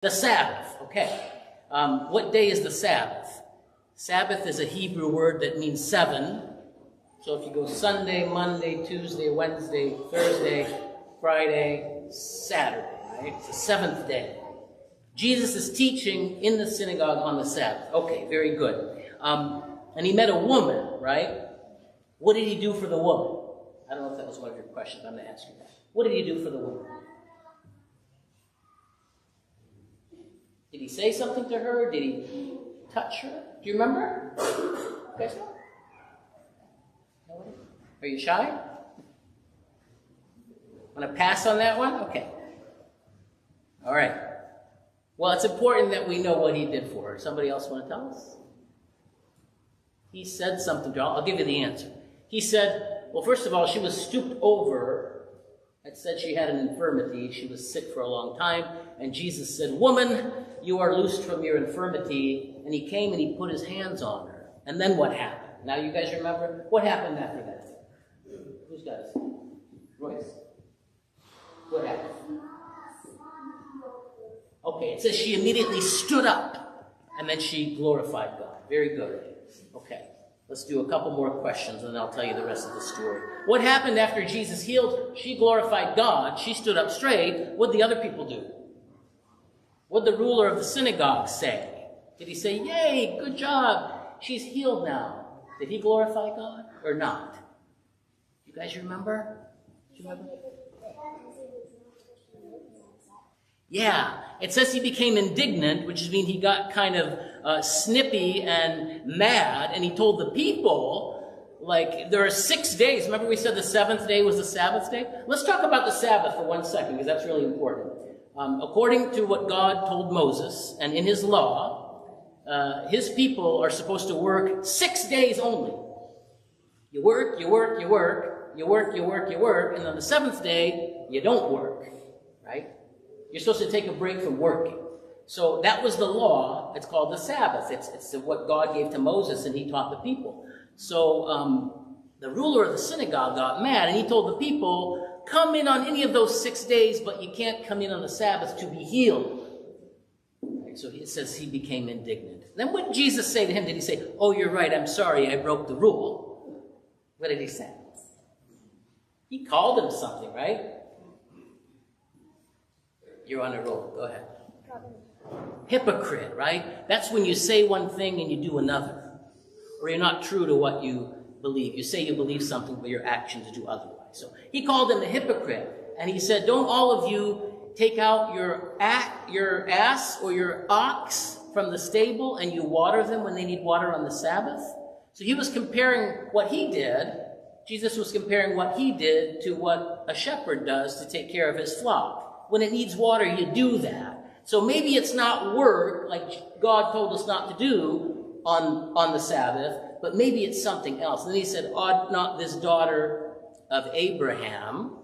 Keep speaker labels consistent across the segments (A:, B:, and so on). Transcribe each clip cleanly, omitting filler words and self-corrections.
A: The Sabbath, okay. What day is the Sabbath? Sabbath is a Hebrew word that means 7. So if you go Sunday, Monday, Tuesday, Wednesday, Thursday, Friday, Saturday, right? It's the 7th day. Jesus is teaching in the synagogue on the Sabbath. Okay, very good. And he met a woman, right? What did he do for the woman? I don't know if that was one of your questions. I'm going to ask you that. What did he do for the woman? Did he say something to her? Did he touch her? Do you remember? Okay, so. Are you shy? Want to pass on that one? Okay. All right. Well, it's important that we know what he did for her. Somebody else want to tell us? He said something to her. I'll give you the answer. He said, well, first of all, she was stooped over. It said she had an infirmity. She was sick for a long time. And Jesus said, woman, you are loosed from your infirmity. And he came and he put his hands on her. And then what happened? Now you guys remember? What happened after that? Who's got it? Royce? What happened? Okay, it says she immediately stood up. And then she glorified God. Very good. Okay. Let's do a couple more questions, and then I'll tell you the rest of the story. What happened after Jesus healed her? She glorified God. She stood up straight. What did the other people do? What did the ruler of the synagogue say? Did he say, yay, good job, she's healed now? Did he glorify God or not? You guys remember? Do you remember? Yeah, it says he became indignant, which means he got kind of snippy and mad, and he told the people, like, there are 6 days. Remember we said the 7th day was the Sabbath day? Let's talk about the Sabbath for 1 second, because that's really important. According to what God told Moses, and in his law, his people are supposed to work 6 days only. You work, you work, you work, you work, you work, you work, and on the 7th day, you don't work, right? You're supposed to take a break from working. So that was the law. It's called the Sabbath. It's what God gave to Moses, and he taught the people. So the ruler of the synagogue got mad, and he told the people, come in on any of those 6 days, but you can't come in on the Sabbath to be healed. Right, so it says he became indignant. Then what did Jesus say to him? Did he say, oh, you're right, I'm sorry, I broke the rule? What did he say? He called him something, right? You're on a roll. Go ahead. Hypocrite, right? That's when you say one thing and you do another. Or you're not true to what you believe. You say you believe something, but your actions do otherwise. So he called him a hypocrite. And he said, don't all of you take out your ass or your ox from the stable and you water them when they need water on the Sabbath? So he was comparing what he did. Jesus was comparing what he did to what a shepherd does to take care of his flock. When it needs water, you do that. So maybe it's not work, like God told us not to do on the Sabbath, but maybe it's something else. And then he said, ought not this daughter of Abraham,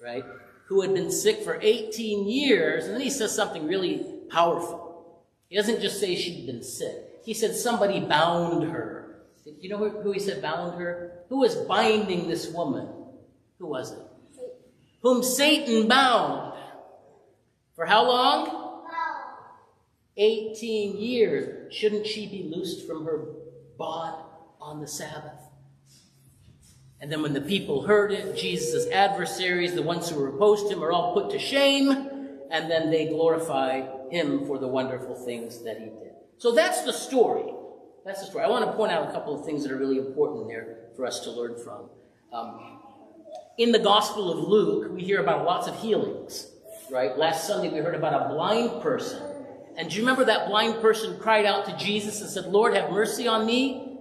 A: right, who had been sick for 18 years, and then he says something really powerful. He doesn't just say she'd been sick. He said somebody bound her. You know who he said bound her? Who was binding this woman? Who was it? Whom Satan bound. For how long? 18 years. Shouldn't she be loosed from her bond on the Sabbath? And then when the people heard it, Jesus' adversaries, the ones who were opposed to him, are all put to shame, and then they glorify him for the wonderful things that he did. So that's the story. That's the story. I want to point out a couple of things that are really important there for us to learn from. In the Gospel of Luke, we hear about lots of healings. Right? Last Sunday we heard about a blind person. And do you remember that blind person cried out to Jesus and said, Lord, have mercy on me?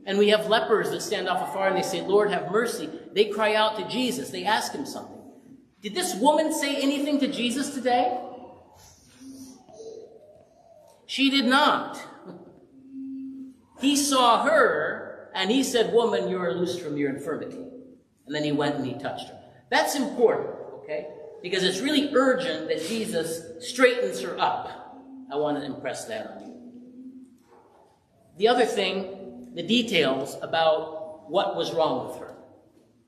A: And we have lepers that stand off afar and they say, Lord, have mercy. They cry out to Jesus. They ask him something. Did this woman say anything to Jesus today? She did not. He saw her and he said, woman, you are loosed from your infirmity. And then he went and he touched her. That's important, okay? Because it's really urgent that Jesus straightens her up. I want to impress that on you. The other thing, the details about what was wrong with her.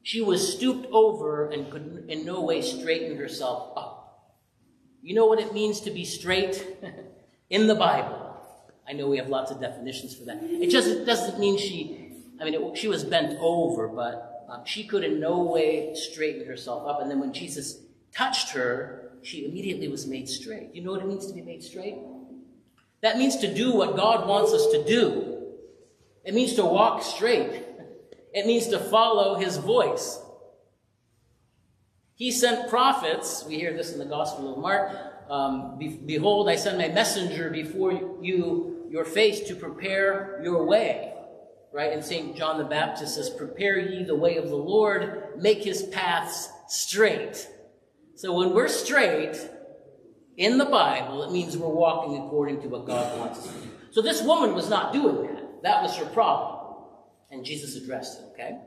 A: She was stooped over and could in no way straighten herself up. You know what it means to be straight in the Bible? I know we have lots of definitions for that. It just doesn't mean she was bent over, but she could in no way straighten herself up. And then when Jesus touched her, she immediately was made straight. You know what it means to be made straight? That means to do what God wants us to do. It means to walk straight. It means to follow his voice. He sent prophets. We hear this in the Gospel of Mark. Behold, I send my messenger before you, your face, to prepare your way. Right? And St. John the Baptist says, prepare ye the way of the Lord, make his paths straight. So when we're straight in the Bible, it means we're walking according to what God wants us to do. So this woman was not doing that. That was her problem. And Jesus addressed it, okay?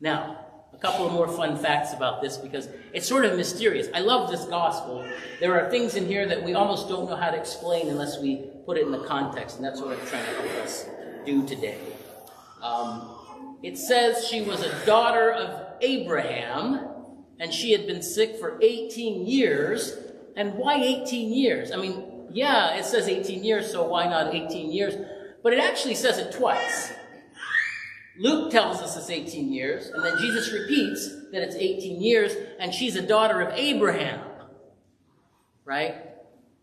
A: Now, a couple of more fun facts about this because it's sort of mysterious. I love this gospel. There are things in here that we almost don't know how to explain unless we put it in the context, and that's what I'm trying to help us do today. It says she was a daughter of Abraham, and she had been sick for 18 years. And why 18 years? I mean, yeah, it says 18 years, so why not 18 years? But it actually says it twice. Luke tells us it's 18 years, and then Jesus repeats that it's 18 years, and she's a daughter of Abraham. Right?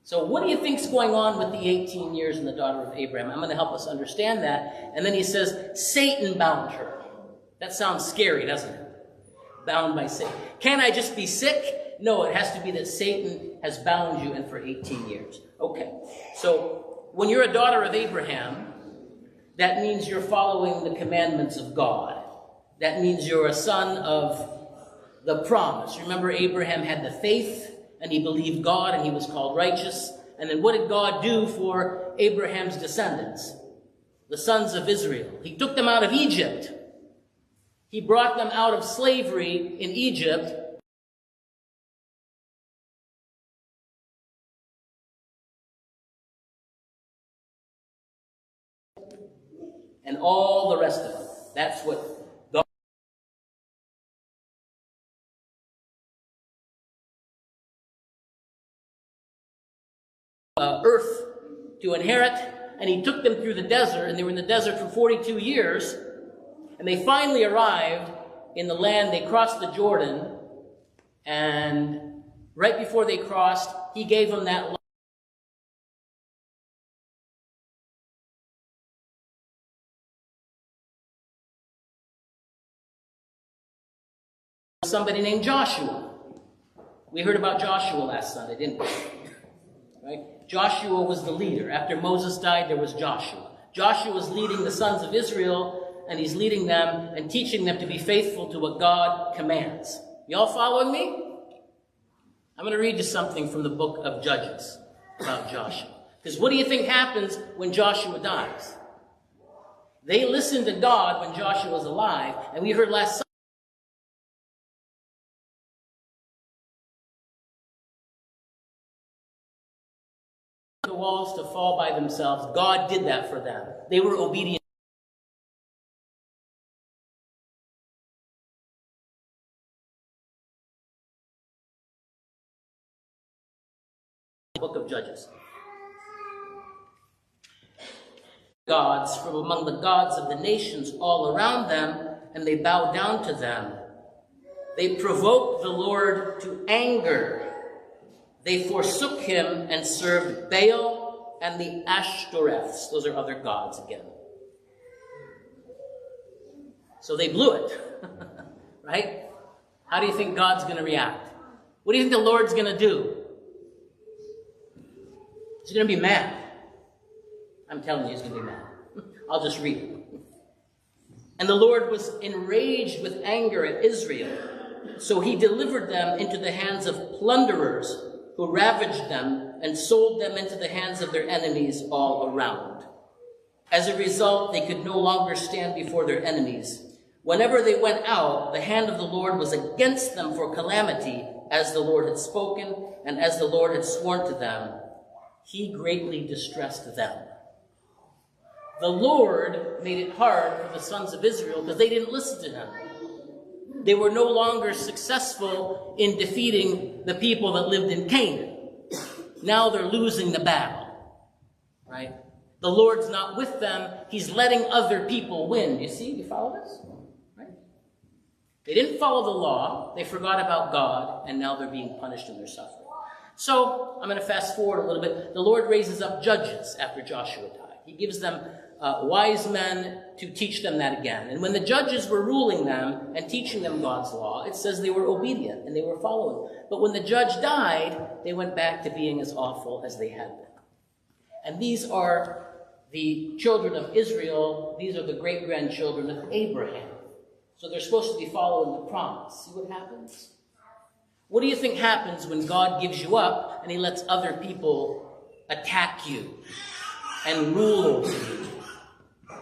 A: So what do you think's going on with the 18 years and the daughter of Abraham? I'm going to help us understand that. And then he says, Satan bound her. That sounds scary, doesn't it? Bound by Satan. Can I just be sick? No, it has to be that Satan has bound you and for 18 years. Okay. So when you're a daughter of Abraham, that means you're following the commandments of God. That means you're a son of the promise. Remember, Abraham had the faith, and he believed God, and he was called righteous. And then what did God do for Abraham's descendants? The sons of Israel. He took them out of Egypt. He brought them out of slavery in Egypt. And all the rest of them. That's what God... earth to inherit, and he took them through the desert, and they were in the desert for 42 years, and they finally arrived in the land. They crossed the Jordan, and right before they crossed, he gave them that land. Somebody named Joshua. We heard about Joshua last Sunday, didn't we? Right? Joshua was the leader. After Moses died, there was Joshua. Joshua was leading the sons of Israel, and he's leading them and teaching them to be faithful to what God commands. Y'all following me? I'm going to read you something from the book of Judges about Joshua. Because what do you think happens when Joshua dies? They listened to God when Joshua was alive, and we heard last Sunday the walls to fall by themselves. God did that for them. They were obedient. Book of Judges. Gods from among the gods of the nations all around them, and they bowed down to them. They provoked the Lord to anger. They forsook him and served Baal and the Ashtoreths. Those are other gods again. So they blew it. Right? How do you think God's going to react? What do you think the Lord's going to do? He's going to be mad. I'm telling you, he's going to be mad. I'll just read it. And the Lord was enraged with anger at Israel. So he delivered them into the hands of plunderers who ravaged them and sold them into the hands of their enemies all around. As a result, they could no longer stand before their enemies. Whenever they went out, the hand of the Lord was against them for calamity, as the Lord had spoken and as the Lord had sworn to them. He greatly distressed them. The Lord made it hard for the sons of Israel because they didn't listen to him. They were no longer successful in defeating the people that lived in Canaan. now they're losing the battle, right? The Lord's not with them. He's letting other people win. You see? You follow this? Right? They didn't follow the law. They forgot about God, and now they're being punished and they're suffering. So I'm going to fast forward a little bit. The Lord raises up judges after Joshua died. He gives them wise men to teach them that again. And when the judges were ruling them and teaching them God's law, it says they were obedient and they were following. But when the judge died, they went back to being as awful as they had been. And these are the children of Israel. These are the great-grandchildren of Abraham. So they're supposed to be following the promise. See what happens? What do you think happens when God gives you up and he lets other people attack you and rule over you?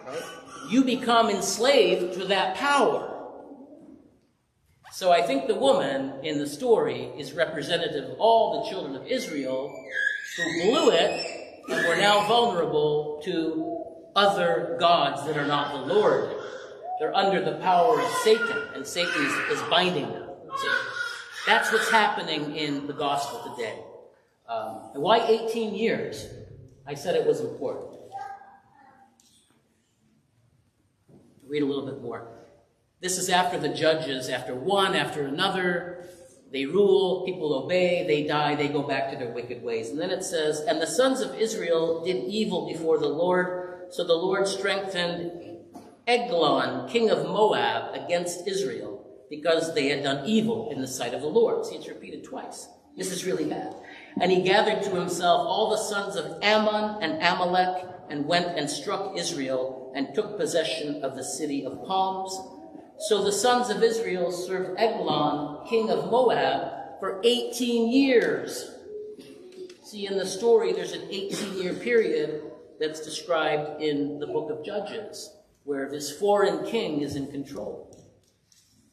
A: Right? You become enslaved to that power. So I think the woman in the story is representative of all the children of Israel who blew it and were now vulnerable to other gods that are not the Lord. They're under the power of Satan, and Satan is binding them. See? That's what's happening in the gospel today. And why 18 years? I said it was important. Read a little bit more. This is after the judges, after one, after another. They rule, people obey, they die, they go back to their wicked ways. And then it says, and the sons of Israel did evil before the Lord, so the Lord strengthened Eglon, king of Moab, against Israel, because they had done evil in the sight of the Lord. See, it's repeated twice. This is really bad. And he gathered to himself all the sons of Ammon and Amalek, and went and struck Israel, and took possession of the city of palms. So the sons of Israel served Eglon, king of Moab, for 18 years. See, in the story, there's an 18-year period that's described in the book of Judges, where this foreign king is in control.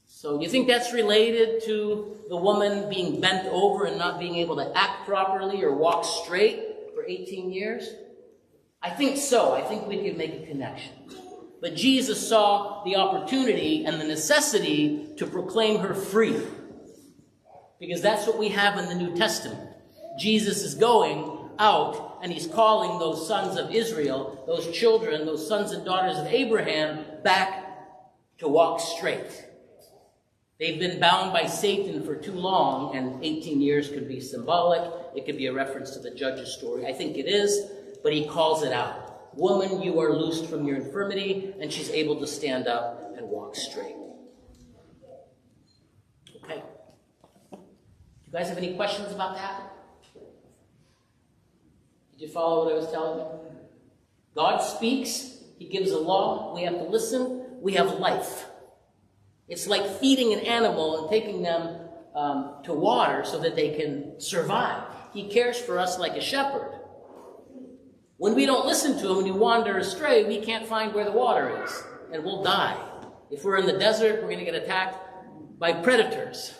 A: So you think that's related to the woman being bent over and not being able to act properly or walk straight for 18 years? I think so. I think we could make a connection. But Jesus saw the opportunity and the necessity to proclaim her free. Because that's what we have in the New Testament. Jesus is going out and he's calling those sons of Israel, those children, those sons and daughters of Abraham, back to walk straight. They've been bound by Satan for too long, and 18 years could be symbolic. It could be a reference to the judge's story. I think it is, but he calls it out. Woman, you are loosed from your infirmity, and she's able to stand up and walk straight. Okay. Do you guys have any questions about that? Did you follow what I was telling you? God speaks. He gives a law. We have to listen. We have life. It's like feeding an animal and taking them to water so that they can survive. He cares for us like a shepherd. When we don't listen to him and we wander astray, we can't find where the water is, and we'll die. If we're in the desert, we're going to get attacked by predators.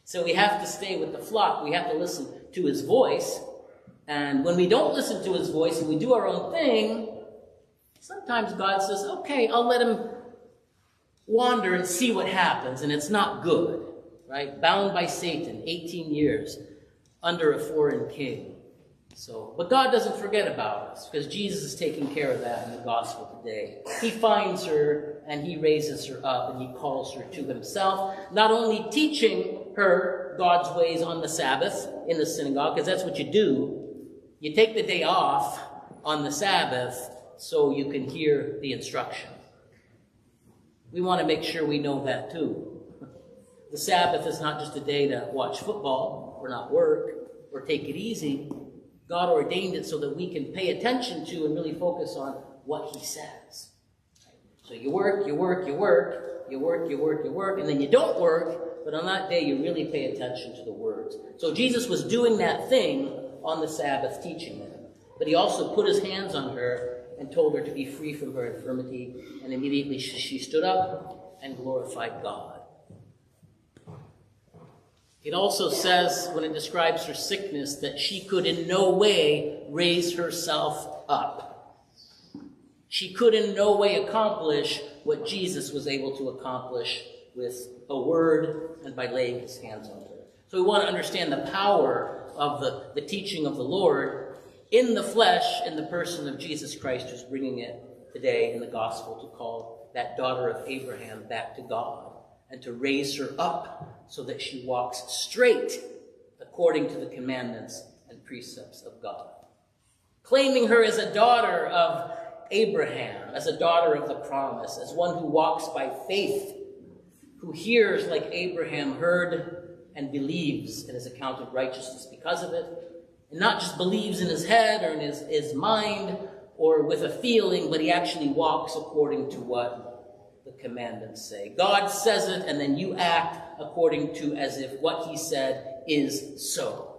A: So we have to stay with the flock. We have to listen to his voice. And when we don't listen to his voice and we do our own thing, sometimes God says, okay, I'll let him wander and see what happens. And it's not good, right? Bound by Satan, 18 years under a foreign king. But God doesn't forget about us, because Jesus is taking care of that in the gospel today. He finds her and he raises her up and he calls her to himself, not only teaching her God's ways on the Sabbath in the synagogue, because that's what you do. You take the day off on the Sabbath so you can hear the instruction. We want to make sure we know that too. The Sabbath is not just a day to watch football or not work or take it easy. God ordained it so that we can pay attention to and really focus on what he says. So you work, and then you don't work, but on that day you really pay attention to the words. So Jesus was doing that thing on the Sabbath, teaching them. But he also put his hands on her and told her to be free from her infirmity, and immediately she stood up and glorified God. It also says, when it describes her sickness, that she could in no way raise herself up. She could in no way accomplish what Jesus was able to accomplish with a word and by laying his hands on her. So we want to understand the power of the teaching of the Lord in the flesh, in the person of Jesus Christ, who's bringing it today in the gospel to call that daughter of Abraham back to God and to raise her up so that she walks straight according to the commandments and precepts of God. Claiming her as a daughter of Abraham, as a daughter of the promise, as one who walks by faith, who hears like Abraham heard and believes and is accounted righteousness because of it, and not just believes in his head or in his mind or with a feeling, but he actually walks according to what the commandments say. God says it, and then you act according to as if what he said is so.